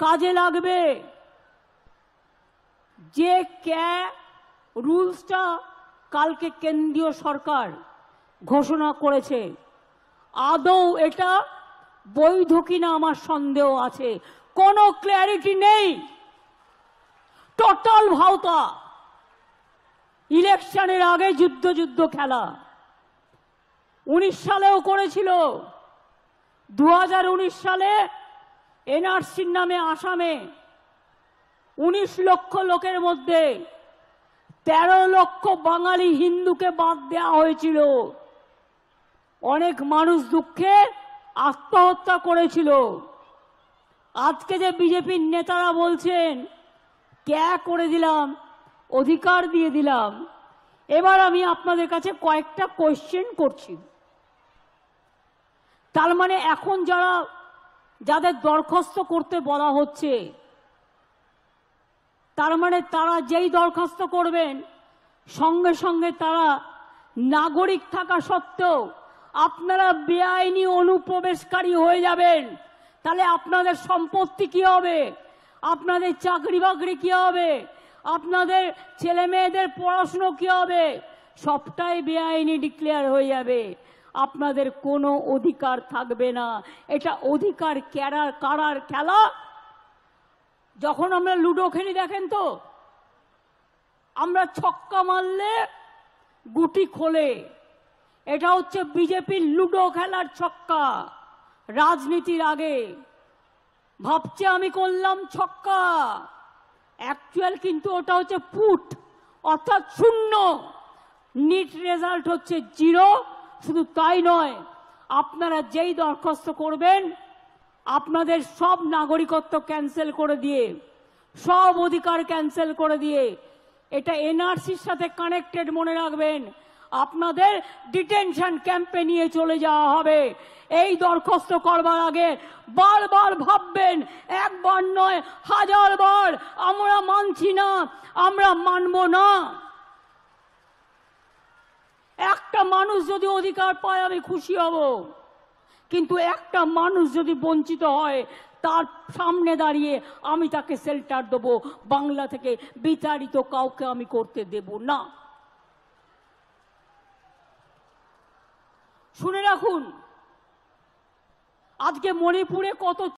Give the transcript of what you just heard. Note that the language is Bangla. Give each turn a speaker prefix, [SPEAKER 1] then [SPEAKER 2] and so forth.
[SPEAKER 1] কাজে লাগবে। যে রুলসটা কালকে কেন্দ্রীয় সরকার ঘোষণা করেছে, আদৌ এটা বৈধ কিনা আমার সন্দেহ আছে। কোনো ক্ল্যারিটি নেই, টোটাল ভাওতা। ইলেকশনের আগে যুদ্ধ যুদ্ধ খেলা 19 সালেও করেছিল। 2019 সালে এনআরসির নামে আসামে 19 লক্ষ লোকের মধ্যে 13 লক্ষ বাঙালি হিন্দুকে বাদ দেওয়া হয়েছিল। অনেক মানুষ দুঃখে আত্মহত্যা করেছিল। আজকে যে বিজেপির নেতারা বলছেন ক্যা করে দিলাম, অধিকার দিয়ে দিলাম, এবার আমি আপনাদের কাছে কয়েকটা কোয়েশ্চেন করছি। তার মানে এখন যাদের দরখাস্ত করতে বলা হচ্ছে, তার মানে তারা যেই দরখাস্ত করবেন সঙ্গে সঙ্গে তারা নাগরিক থাকা সত্ত্বেও আপনারা বেআইনি অনুপ্রবেশকারী হয়ে যাবেন। তাহলে আপনাদের সম্পত্তি কি হবে, আপনাদের চাকরি বাকরি কি হবে, আপনাদের ছেলে মেয়েদের পড়াশুনো কি হবে, সবটাই বেআইনি ডিক্লেয়ার হয়ে যাবে। আপনাদের কোনো অধিকার থাকবে না। এটা অধিকার কারার খেলা। যখন আমরা লুডো খেলি দেখেন তো, আমরা ছক্কা মারলে গুটি খোলে। এটা হচ্ছে বিজেপির লুডো খেলার ছক্কা। রাজনীতির আগে ভাবছে আমি করলাম ছক্কা, অ্যাকচুয়াল কিন্তু ওটা হচ্ছে পুট, অর্থাৎ শূন্য। নিট রেজাল্ট হচ্ছে 0। শুধু তাই নয়, আপনারা যেই দরখাস্ত করবেন আপনাদের সব নাগরিকত্ব ক্যান্সেল করে দিয়ে, সব অধিকার ক্যান্সেল করে দিয়ে, এটা এনআরসির সাথে কানেক্টেড মনে রাখবেন, আপনাদের ডিটেনশন ক্যাম্পে নিয়ে চলে যাওয়া হবে। এই দরখাস্ত করবার আগে বারবার ভাববেন, একবার নয় 1000 বার, আমরা মানছি না, আমরা মানব না। একটা মানুষ যদি অধিকার পায় আমি খুশি হব, কিন্তু একটা মানুষ যদি বঞ্চিত হয় তার সামনে দাঁড়িয়ে আমি তাকে শেল্টার দেব। বাংলা থেকে বিতাড়িত কাউকে আমি করতে দেব না। শুনে রাখুন, আজকে মণিপুরে কত